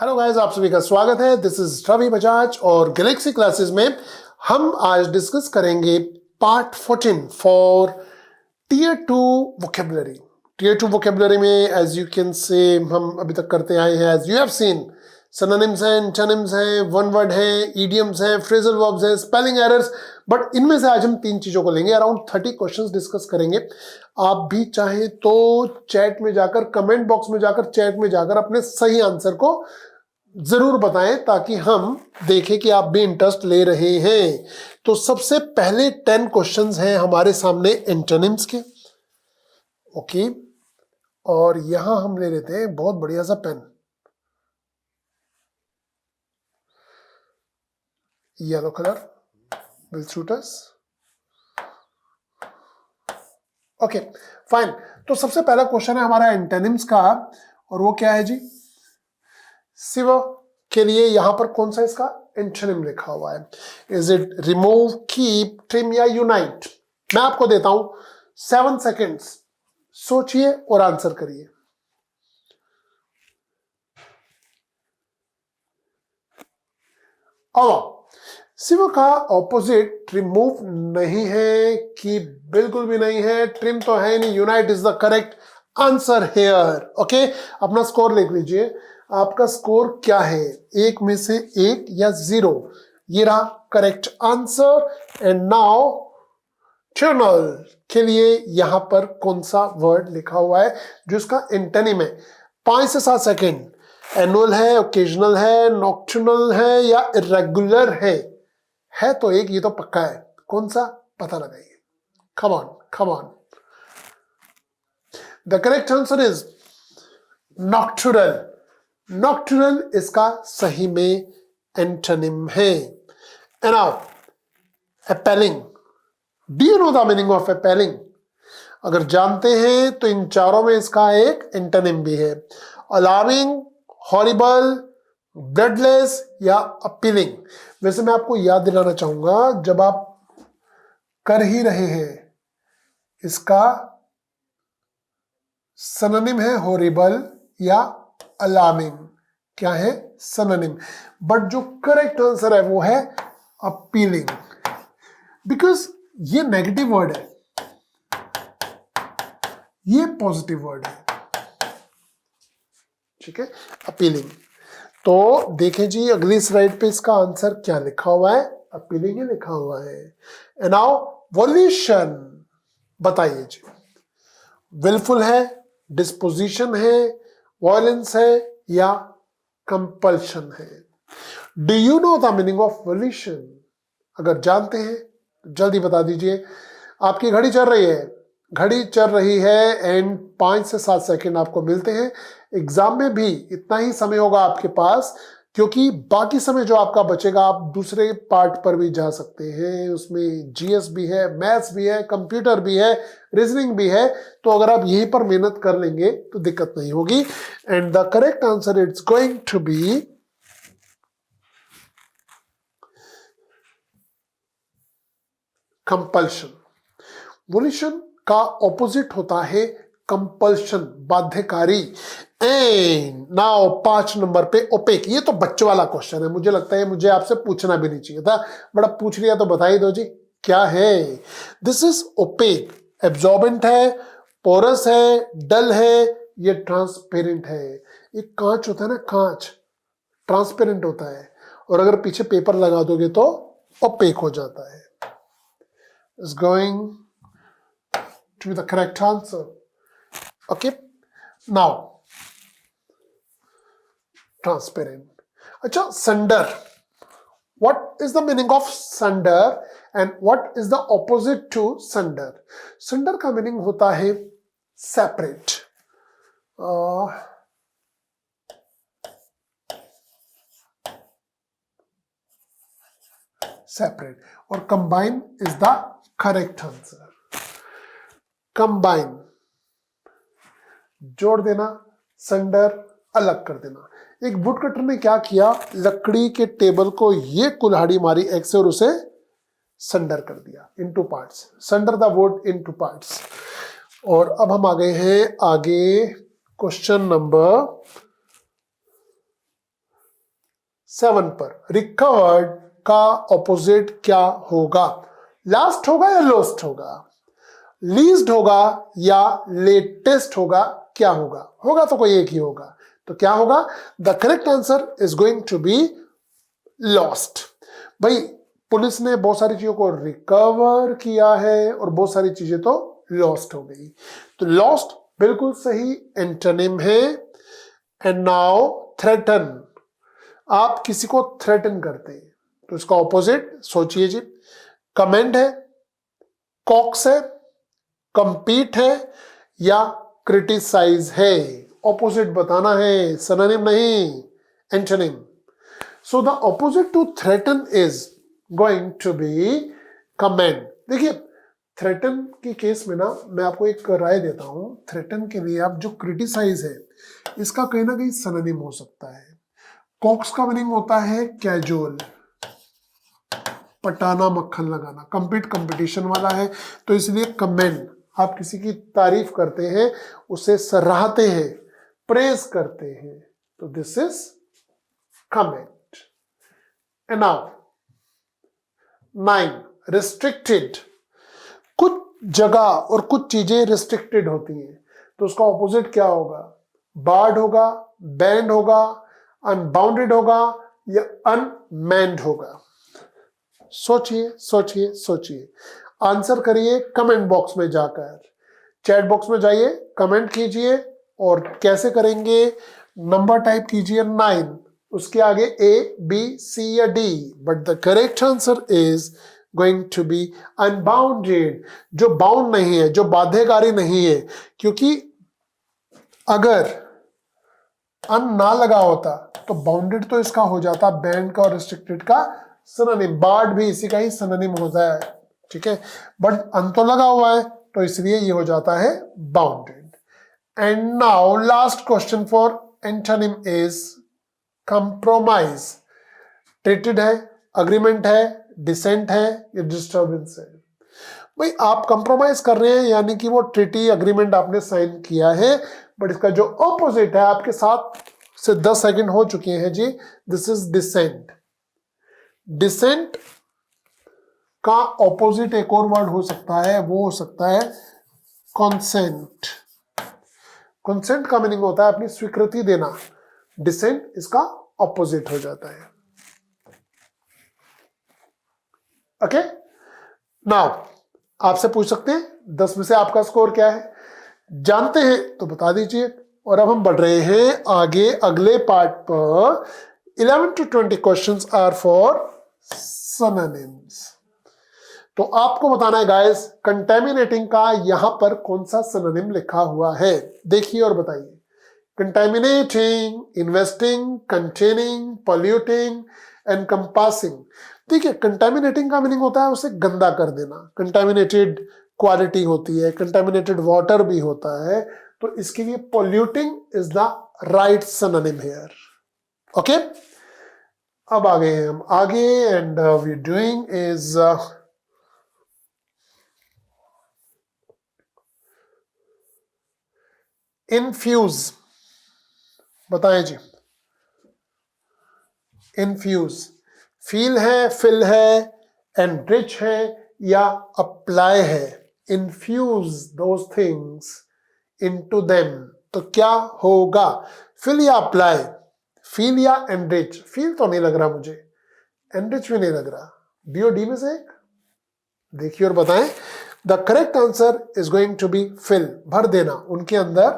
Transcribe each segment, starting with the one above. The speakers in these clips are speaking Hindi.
हेलो गाइस, आप सभी का स्वागत है। दिस इज रवि बजाज और गैलेक्सी क्लासेस में हम आज डिस्कस करेंगे part 14 for tier 2 vocabulary. Tier 2 vocabulary में एज यू कैन से हम अभी तक करते आए हैं, as you have seen, synonyms हैं, एंटोनिम्स हैं, वन वर्ड हैं, इडियम्स हैं, फ्रेजल वर्ब्स हैं, स्पेलिंग एरर्स। बट इनमें से आज हम 3 चीजों को लेंगे, अराउंड 30 क्वेश्चंस डिस्कस करेंगे। आप भी चाहे तो चैट में जाकर, कमेंट बॉक्स में जाकर, चैट में जाकर अपने सही आंसर को जरूर बताएं ताकि हम देखें कि आप भी इंटरेस्ट ले रहे हैं। तो सबसे पहले 10 क्वेश्चंस हैं हमारे सामने एंटोनिम्स के। ओके, और यहां हम ले लेते हैं बहुत बढ़िया सा pen, yellow colour will suit us. Okay fine, तो सबसे पहला क्वेश्चन है हमारा एंटोनिम्स का, और वो क्या है जी? शिव के लिए यहां पर कौन सा इसका एंटोनिम लिखा हुआ है? Is it remove, keep, trim या यूनाइट? मैं आपको देता हूं 7 सेकेंड्स, सोचिए और आंसर करिए। अब शिव का ऑपोजिट रिमूव नहीं है, कीप बिल्कुल भी नहीं है, ट्रिम तो है नहीं, unite is the correct answer here. Okay, अपना स्कोर लिख लीजिए। आपका स्कोर क्या है? 1 में से 1 या 0? ये रहा करेक्ट आंसर। एंड नाउ टर्नल के लिए यहां पर कौन सा वर्ड लिखा हुआ है जो इसका एंटोनिम है? 5 से 7 सेकेंड। एनुअल है, ओकेजनल है, नॉक्टर्नल है या इरेगुलर है तो एक, ये तो पक्का है। कौन सा? पता लगाइए। Come on, come on. The correct answer is nocturnal. Nocturnal इसका सही में एंटोनिम है। And now appalling. Do you know the meaning of appalling? अगर जानते हैं तो इन चारों में इसका एक एंटोनिम भी है। अलार्मिंग, हॉरिबल, ब्लडलेस या अपीलिंग। वैसे मैं आपको याद दिलाना चाहूंगा, जब आप कर ही रहे हैं, इसका सिनोनिम है हॉरिबल या अलार्मिंग। क्या है? सिनोनिम। बट जो करेक्ट आंसर है वो है अपीलिंग, बिकॉज ये नेगेटिव वर्ड है, ये पॉजिटिव वर्ड है। ठीक है, अपीलिंग। तो देखें जी, अगली स्लाइड पे इसका आंसर क्या लिखा हुआ है? अपीलिंग ही लिखा हुआ है। एंड नाउ वॉल्यूशन, बताइए जी। विलफुल है, डिस्पोजिशन है, वॉयलेंस है या कंपल्शन है? Do you know the meaning of violation? अगर जानते हैं तो जल्दी बता दीजिए। आपकी घड़ी चल रही है, घड़ी चल रही है एंड 5 से 7 सेकेंड आपको मिलते हैं। एग्जाम में भी इतना ही समय होगा आपके पास, क्योंकि बाकी समय जो आपका बचेगा आप दूसरे पार्ट पर भी जा सकते हैं। उसमें जीएस भी है, मैथ्स भी है, कंप्यूटर भी है, रीजनिंग भी है। तो अगर आप यहीं पर मेहनत कर लेंगे तो दिक्कत नहीं होगी। And the correct answer it's going to be compulsion. Volition का ऑपोजिट होता है कंपल्शन, बाध्यकारी। एंड नाउ 5 नंबर पे ओपेक। ये तो बच्चों वाला क्वेश्चन है, मुझे लगता है मुझे आपसे पूछना भी नहीं चाहिए था, बट अब पूछ लिया तो बता ही दो जी, क्या है? This is opaque. एब्जॉर्बेंट है, पोरस है, डल है, ये ट्रांसपेरेंट है। ये कांच होता है ना, कांच ट्रांसपेरेंट होता है, और अगर पीछे पेपर लगा दोगे तो ओपेक हो जाता है। Is going to be the correct answer. Okay, now transparent. अच्छा, sunder. What is the meaning of sunder and what is the opposite to sunder? Sunder का meaning होता है separate. Separate और combine is the correct answer. Combine, जोड़ देना, संडर अलग कर देना। एक वुड कटर ने क्या किया, लकड़ी के टेबल को ये कुल्हाड़ी मारी एक से और उसे संडर कर दिया, into parts. Sunder the wood into parts. और अब हम आ गए हैं आगे, क्वेश्चन नंबर 7 पर रिकवर्ड का ऑपोजिट क्या होगा? लास्ट होगा या लोस्ट होगा? लीस्ट होगा या लेटेस्ट होगा? क्या होगा? होगा तो कोई एक ही होगा, तो क्या होगा? The correct answer is going to be lost. भाई पुलिस ने बहुत सारी चीजों को रिकवर किया है और बहुत सारी चीजें तो लॉस्ट हो गई, तो लॉस्ट बिल्कुल सही एंटोनिम है। एंड नाउ थ्रेटन, आप किसी को थ्रेटन करते हैं तो इसका ऑपोजिट सोचिए जी। कमेंड है, कॉक्स है, कंपीट है या क्रिटिसाइज है? ऑपोजिट बताना है, सिनोनिम नहीं, antonym. So the opposite to threaten is going to be commend. देखिए थ्रेटन के केस में ना मैं आपको एक राय देता हूं, थ्रेटन के लिए आप जो क्रिटिसाइज है इसका कहीं ना कहीं सिनोनिम हो सकता है। कॉक्स का मीनिंग होता है कैजुअल, पटाना मक्खन लगाना, कंपीट कंपटीशन वाला है, तो इसलिए कमेंड आप किसी की तारीफ करते हैं, उसे सराहते हैं, प्रेज करते हैं, तो this is comment. And now 9 restricted, कुछ जगह और कुछ चीजें रिस्ट्रिक्टेड होती हैं तो उसका ऑपोजिट क्या होगा? बार्ड होगा, बैंड होगा, अनबाउंडेड होगा या अनमैन्ड होगा? सोचिए सोचिए सोचिए, आंसर करिए कमेंट बॉक्स में जाकर, चैट बॉक्स में जाइए, कमेंट कीजिए। और कैसे करेंगे? नंबर टाइप कीजिए 9, उसके आगे ए बी सी या D, but the correct answer is going to be unbounded, जो बाउंड नहीं है, जो बाध्यकारी नहीं है, क्योंकि अगर अन ना लगा होता तो बाउंडेड तो इसका हो जाता, बैंड का और रिस्ट्रिक्टेड का सिनोनिम, बार्ड भी इसी का ही सिनोनिम होता है, ठीक है, बट अन तो लगा हुआ है तो इसलिए ये हो जाता है bounded. And now last question for antonym is compromise. Treated है, अग्रीमेंट है, डिसेंट है या डिस्टर्बेंस है? भाई आप कंप्रोमाइज कर रहे हैं यानी कि वो ट्रीटी अग्रीमेंट आपने साइन किया है, बट इसका जो ऑपोजिट है, आपके 7 से 10 सेकंड हो चुके हैं जी, दिस इज डिसेंट। डिसेंट का ऑपोजिट एक और वर्ड हो सकता है, वो हो सकता है कॉन्सेंट। कॉन्सेंट का मीनिंग होता है अपनी स्वीकृति देना, डिसेंट इसका ऑपोजिट हो जाता है। ओके, नाउ आपसे पूछ सकते हैं 10 में से आपका स्कोर क्या है? जानते हैं तो बता दीजिए। और अब हम बढ़ रहे हैं आगे अगले पार्ट पर। 11 to 20 questions are for synonyms. तो आपको बताना है गाइस, कंटेमिनेटिंग का यहां पर कौन सा सिनोनिम लिखा हुआ है, देखिए और बताइए। Contaminating, investing, containing, polluting, encompassing. ठीक है, कंटेमिनेटिंग का मीनिंग होता है उसे गंदा कर देना, कंटेमिनेटेड क्वालिटी होती है, कंटेमिनेटेड वाटर भी होता है, तो इसके लिए polluting is the right synonym here. Okay, अब आ गए हम आगे and we doing is infuse. बताएं जी, इनफ्यूज फील है, फिल है, एनरिच है या अप्लाई है? Infuse those things into them, तो क्या होगा? फिल या अप्लाई? फील या एनरिच? फील तो नहीं लग रहा मुझे, एनरिच भी नहीं लग रहा, बी और डी में से एक देखिए और बताएं। The correct answer is going to be fill, भर देना उनके अंदर।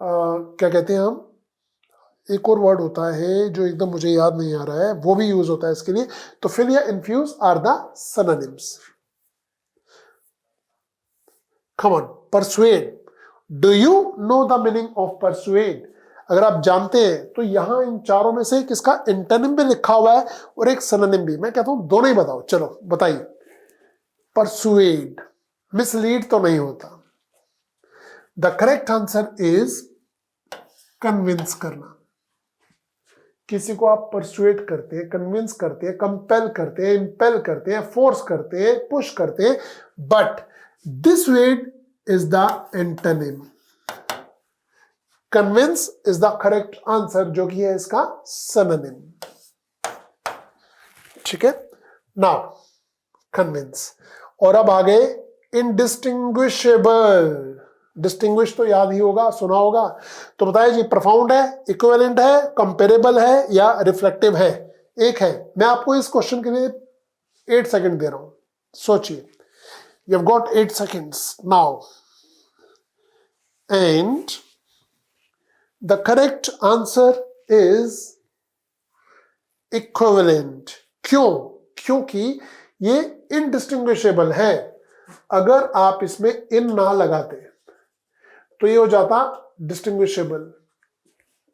क्या कहते हैं हम, एक और वर्ड होता है जो एकदम मुझे याद नहीं आ रहा है, वो भी यूज होता है इसके लिए। तो फिल या infuse are the synonyms. Come on, persuade, do you know the meaning of persuade? अगर आप जानते हैं तो यहां इन चारों में से किसका एंटोनिम भी लिखा हुआ है और एक सिनोनिम भी। मैं कहता हूं दोनों ही बताओ, चलो बताइए। परसुएड, मिसलीड तो नहीं होता। The correct answer is convince करना। किसी को आप परसुएट करते हैं, कन्विंस करते हैं, कंपेल करते हैं, इंपेल करते हैं, फोर्स करते हैं, पुश करते हैं, but this word is the antonym. Convince is the correct answer, जो कि है इसका सिनोनिम। ठीक है, नाउ कन्विंस। और अब आगे इनडिस्टिंग्विशेबल। डिस्टिंग्विश तो याद ही होगा, सुना होगा, तो बताइए जी, प्रोफाउंड है, इक्विवेलेंट है, कंपेरेबल है या रिफ्लेक्टिव है? एक है। मैं आपको इस क्वेश्चन के लिए 8 सेकंड दे रहा हूं, सोचिए। You have got 8 seconds now and the correct answer is equivalent. क्यों? क्योंकि ये इनडिस्टिंग्विशेबल है। अगर आप इसमें इन ना लगाते तो ये हो जाता डिस्टिंग्विशेबल,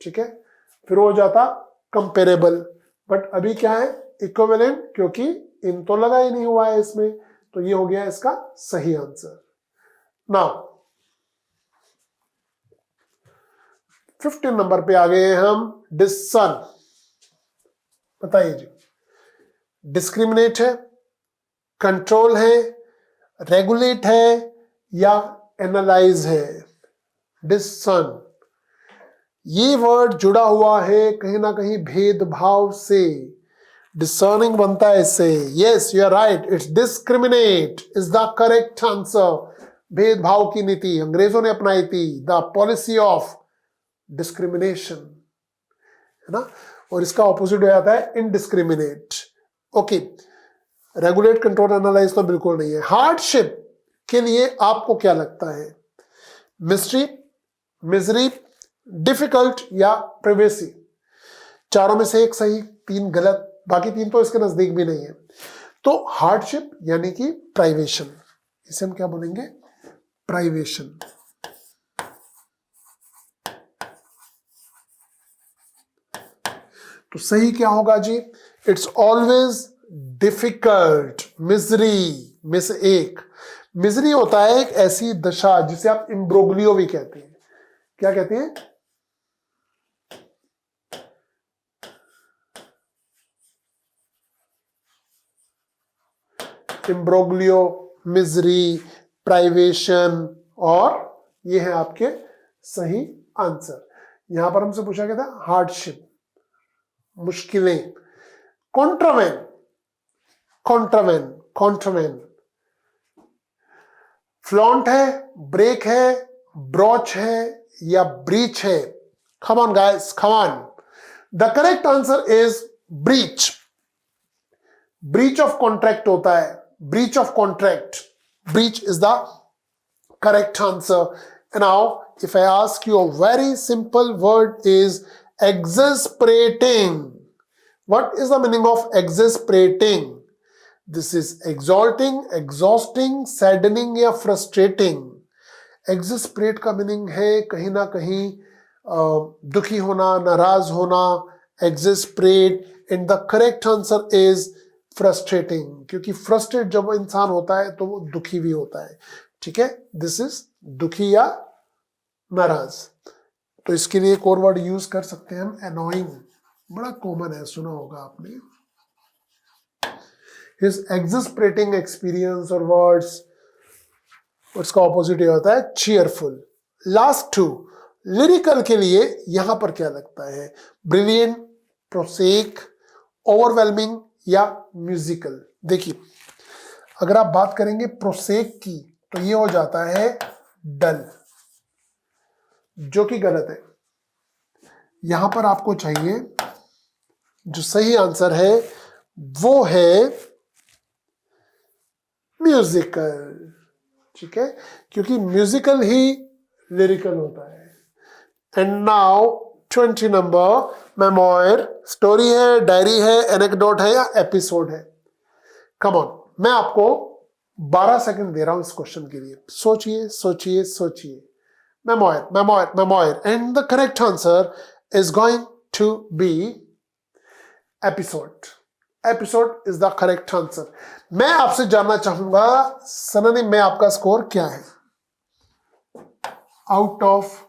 ठीक है, फिर हो जाता कंपेरेबल, बट अभी क्या है, इक्विवेलेंट, क्योंकि इन तो लगा ही नहीं हुआ है इसमें, तो ये हो गया इसका सही आंसर। नाउ 15 नंबर पे आ गए हम, डिस्सन। बताइए जी, डिस्क्रिमिनेट है, कंट्रोल है, रेगुलेट है या एनालाइज है? डिस्सन, ये वर्ड जुड़ा हुआ है कहीं ना कहीं भेदभाव से, डिसर्निंग बनता है इससे। Yes you are right, it's discriminate is the correct answer. भेदभाव की नीति अंग्रेजों ने अपनाई थी, द पॉलिसी ऑफ डिस्क्रिमिनेशन, है ना, और इसका ऑपोजिट हो जाता है indiscriminate. Okay, regulate, control, analyse तो बिल्कुल नहीं है। हार्डशिप के लिए आपको क्या लगता है? मिस्ट्री, मिजरी, डिफिकल्ट या प्रिवेसी? चारों में से एक सही, 3 गलत, बाकी 3 तो इसके नजदीक भी नहीं है। तो हार्डशिप यानी कि प्राइवेशन, इसे हम क्या बोलेंगे? प्राइवेशन। तो सही क्या होगा जी? It's always difficult. मिजरी में से एक, मिजरी होता है एक ऐसी दशा जिसे आप इम्ब्रोग्लियो भी कहते हैं। क्या कहते हैं? इम्ब्रोग्लियो, मिजरी, प्राइवेशन, और ये है आपके सही आंसर। यहां पर हमसे पूछा गया था हार्डशिप, मुश्किलें। कॉन्ट्रावेन, कॉन्ट्रावेन, कॉन्ट्रावेन, फ्लॉन्ट है, ब्रेक है, ब्रॉच है या ब्रीच है? Come on guys, come on. The correct answer is breach. Breach of contract होता है, breach of contract, breach is the correct answer. And now if I ask you, a very simple word is exasperating. What is the meaning of exasperating? This is exalting, exhausting, saddening या frustrating. Exasperate का मीनिंग है कहीं ना कहीं दुखी होना, नाराज होना, exasperate, and the correct answer is frustrating, क्योंकि फ्रस्ट्रेट जब इंसान होता है तो वो दुखी भी होता है, ठीक है। दिस इज दुखी या नाराज। तो इसके लिए एक और वर्ड यूज कर सकते हैं हम, एनोइंग, बड़ा कॉमन है, सुना होगा आपने। His exasperating experience और वर्ड्स, उसका ऑपोजिट ये होता है cheerful। लास्ट 2 लिरिकल के लिए यहां पर क्या लगता है? ब्रिलियंट, प्रोसेक, ओवरवेलमिंग या म्यूजिकल? देखिए, अगर आप बात करेंगे प्रोसेक की तो ये हो जाता है डल, जो कि गलत है। यहां पर आपको चाहिए, जो सही आंसर है वो है म्यूजिकल, ठीक है, क्योंकि म्यूजिकल ही लिरिकल होता है। And now 20 number, memoir, story है, डायरी है, एनेक्डोट है या एपिसोड है? कम ऑन, मैं आपको 12 सेकंड दे रहा हूं इस क्वेश्चन के लिए। सोचिए सोचिए सोचिए। Memoir, memoir, memoir, and the correct answer is going to be episode. Episode is the correct answer. मैं आपसे जानना चाहूंगा सनोनिम में आपका स्कोर क्या है? Out of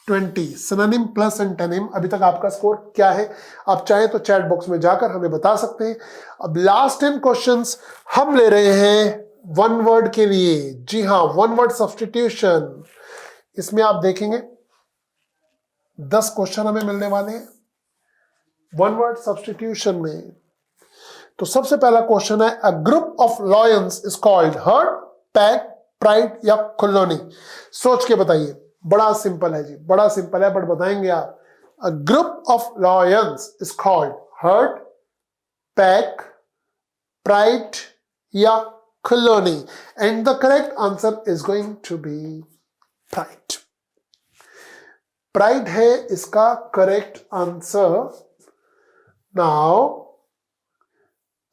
20 synonym plus antonym अभी तक आपका स्कोर क्या है? आप चाहें तो चैट बॉक्स में जाकर हमें बता सकते हैं। अब लास्ट 10 क्वेश्चंस हम ले रहे हैं वन वर्ड के लिए। जी हाँ, वन वर्ड सब्स्टिट्यूशन। इसमें आप देखेंगे 10 क्वेश्चन हमें मिलने वाले हैं वन वर्ड सब्स्टिट्यूशन में। तो सबसे पहला क्वेश्चन है, अ group of lions is called herd, pack, pride या कॉलोनी? सोच के बताइए, बड़ा सिंपल है जी, बड़ा सिंपल है, बट बताएंगे आप। A group of lions is called herd, pack, pride या colony? And the correct answer is going to be pride. Pride है इसका correct answer. Now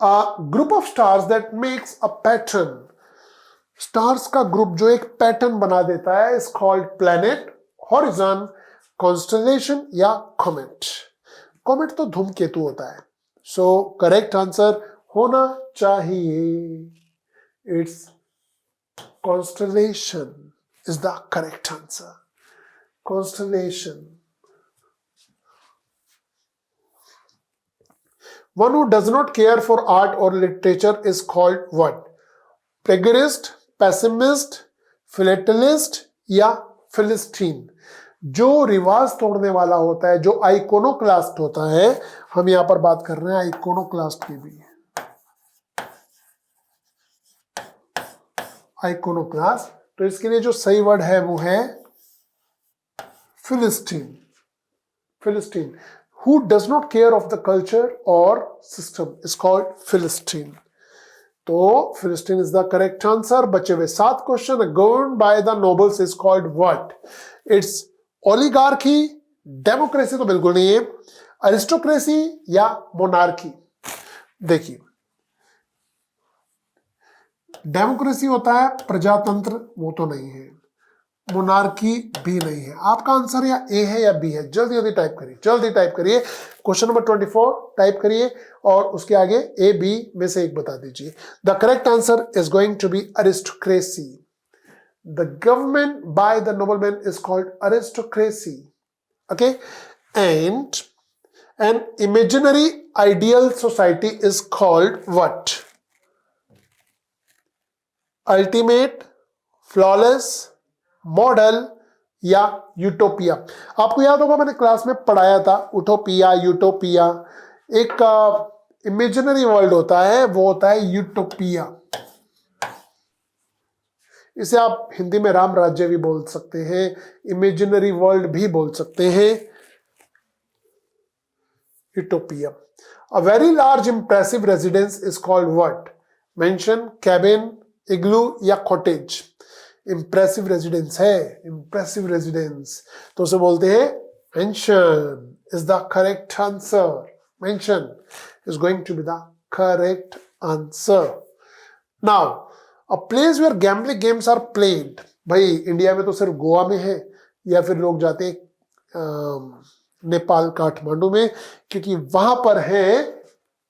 a group of stars that makes a pattern, stars का ग्रुप जो एक पैटर्न बना देता है, is called planet, horizon, constellation या कॉमेट? कॉमेट तो धूमकेतु होता है, सो करेक्ट आंसर होना चाहिए, it's constellation is the correct answer. Constellation. One who does not care for art or literature is called what? Plagiarist, pessimist, philatelist या philistine? जो रिवाज तोड़ने वाला होता है, जो आइकोनोक्लास्ट होता है, हम यहां पर बात कर रहे हैं आइकोनोक्लास्ट की भी। आइकोनोक्लास्ट, तो इसके लिए जो सही वर्ड है वो है Philistine. Philistine. Who does not care of the culture or system is called Philistine. तो Philistine is the correct answer. बचे हुए 7 question. Governed by the nobles is called what? It's oligarchy, democracy तो बिल्कुल नहीं है, aristocracy या monarchy? देखिए, डेमोक्रेसी होता है प्रजातंत्र, वो तो नहीं है, मोनार्की भी नहीं है। आपका आंसर या ए है या बी है? जल्दी जल्दी टाइप करिए, जल्दी टाइप करिए। क्वेश्चन नंबर 24 टाइप करिए और उसके आगे ए बी में से एक बता दीजिए। The correct answer is going to be aristocracy. The government by the nobleman is called aristocracy, okay? And an imaginary ideal society is called what? Ultimate, flawless, model या यूटोपिया? आपको याद होगा मैंने क्लास में पढ़ाया था, उटोपिया, यूटोपिया। एक इमेजिनरी वर्ल्ड होता है, वो होता है यूटोपिया। इसे आप हिंदी में राम राज्य भी बोल सकते हैं, इमेजिनरी वर्ल्ड भी बोल सकते हैं, utopia. A very large impressive residence is called what? Mansion, cabin, igloo या कॉटेज? इंप्रेसिव रेजिडेंस है, इंप्रेसिव रेजिडेंस, तो उसे बोलते हैं mansion is the correct answer. Mansion is going to be the correct answer. Now a place where gambling games are played, भाई इंडिया में तो सिर्फ गोवा में है, या फिर लोग जाते हैं नेपाल काठमांडू में, क्योंकि वहां पर है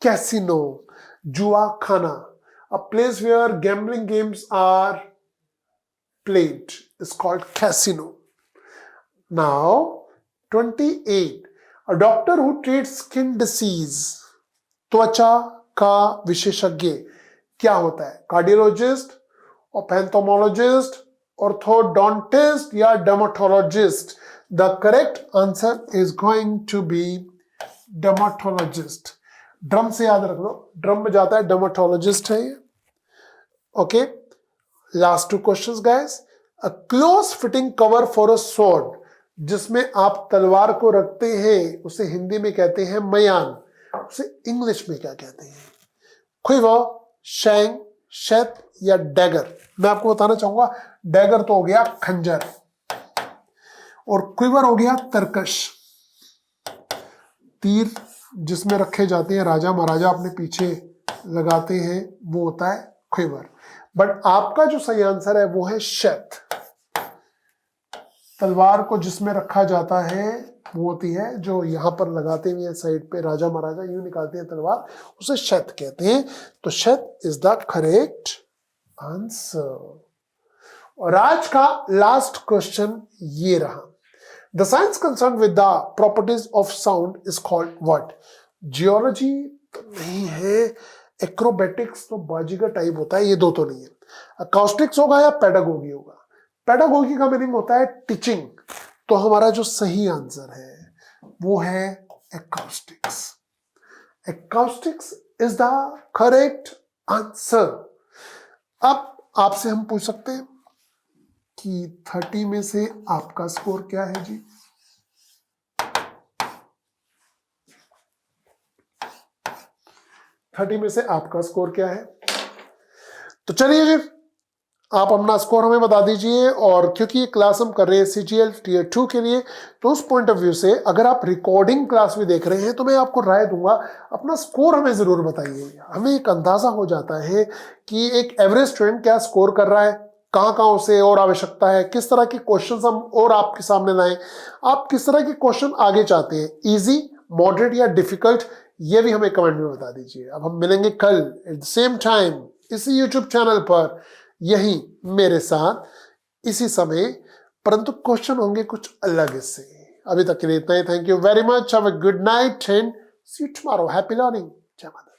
कैसीनो, जुआ खाना। A place where gambling games are played is called casino. Now 28, a doctor who treats skin disease, त्वचा का विशेषज्ञ क्या होता है? कार्डियोलॉजिस्ट, ऑप्थेल्मोलॉजिस्ट, ऑर्थोडोंटिस्ट या dermatologist? The correct answer is going to be dermatologist. Drum से याद रख लो, ड्रम में जाता है, डर्मेटोलॉजिस्ट है ये, okay? Last 2 questions guys. A close fitting cover for a sword, जिसमें आप तलवार को रखते हैं, उसे हिंदी में कहते हैं मयान, उसे इंग्लिश में क्या कहते हैं? क्विवर, शैंग, शैत या डैगर? मैं आपको बताना चाहूंगा, डैगर तो हो गया खंजर, और क्विवर हो गया तरकश, तीर जिसमें रखे जाते हैं, राजा महाराजा अपने पीछे लगाते हैं, वो होता है क्विवर। बट आपका जो सही आंसर है वो है शैत। तलवार को जिसमें रखा जाता है वो होती है जो यहां पर लगाते हुए साइड पे, राजा महाराजा यूं निकालते हैं तलवार, उसे शैत कहते हैं। तो शैत इज द करेक्ट आंसर। और आज का लास्ट क्वेश्चन ये रहा। The science concern with the properties of sound is called what? Geology तो नहीं है, एक्रोबेटिक्स तो बाजीगर टाइप होता है, ये दो तो नहीं है। अकाउस्टिक्स होगा या पेडागोगी होगा? पेडागोगी का मीनिंग होता है टीचिंग, तो हमारा जो सही आंसर है वो है अकाउस्टिक्स। अकाउस्टिक्स इज द करेक्ट आंसर। अब आपसे हम पूछ सकते हैं कि 30 में से आपका स्कोर क्या है जी? थर्टी में से आपका स्कोर क्या है? तो चलिए जी, आप अपना स्कोर हमें बता दीजिए। और क्योंकि ये क्लास हम कर रहे हैं CGL Tier 2 के लिए, तो उस पॉइंट ऑफ व्यू से अगर आप रिकॉर्डिंग क्लास भी देख रहे हैं तो मैं आपको राय दूंगा, अपना स्कोर हमें जरूर बताइए। हमें एक अंदाजा हो जाता है कि एक एवरेज स्टूडेंट क्या स्कोर कर रहा है, कहाँ कहाँ उसे और आवश्यकता है, किस तरह के क्वेश्चन हम और आपके सामने लाएं, आप किस तरह के क्वेश्चन आगे चाहते हैं, इजी, मॉडरेट या डिफिकल्ट, ये भी हमें कमेंट में बता दीजिए। अब हम मिलेंगे कल एट द सेम टाइम इसी यूट्यूब चैनल पर, यही मेरे साथ इसी समय, परंतु क्वेश्चन होंगे कुछ अलग से। अभी तक के लिए इतना ही। Thank you very much, have a good night and see you tomorrow. Happy learning. जय माता।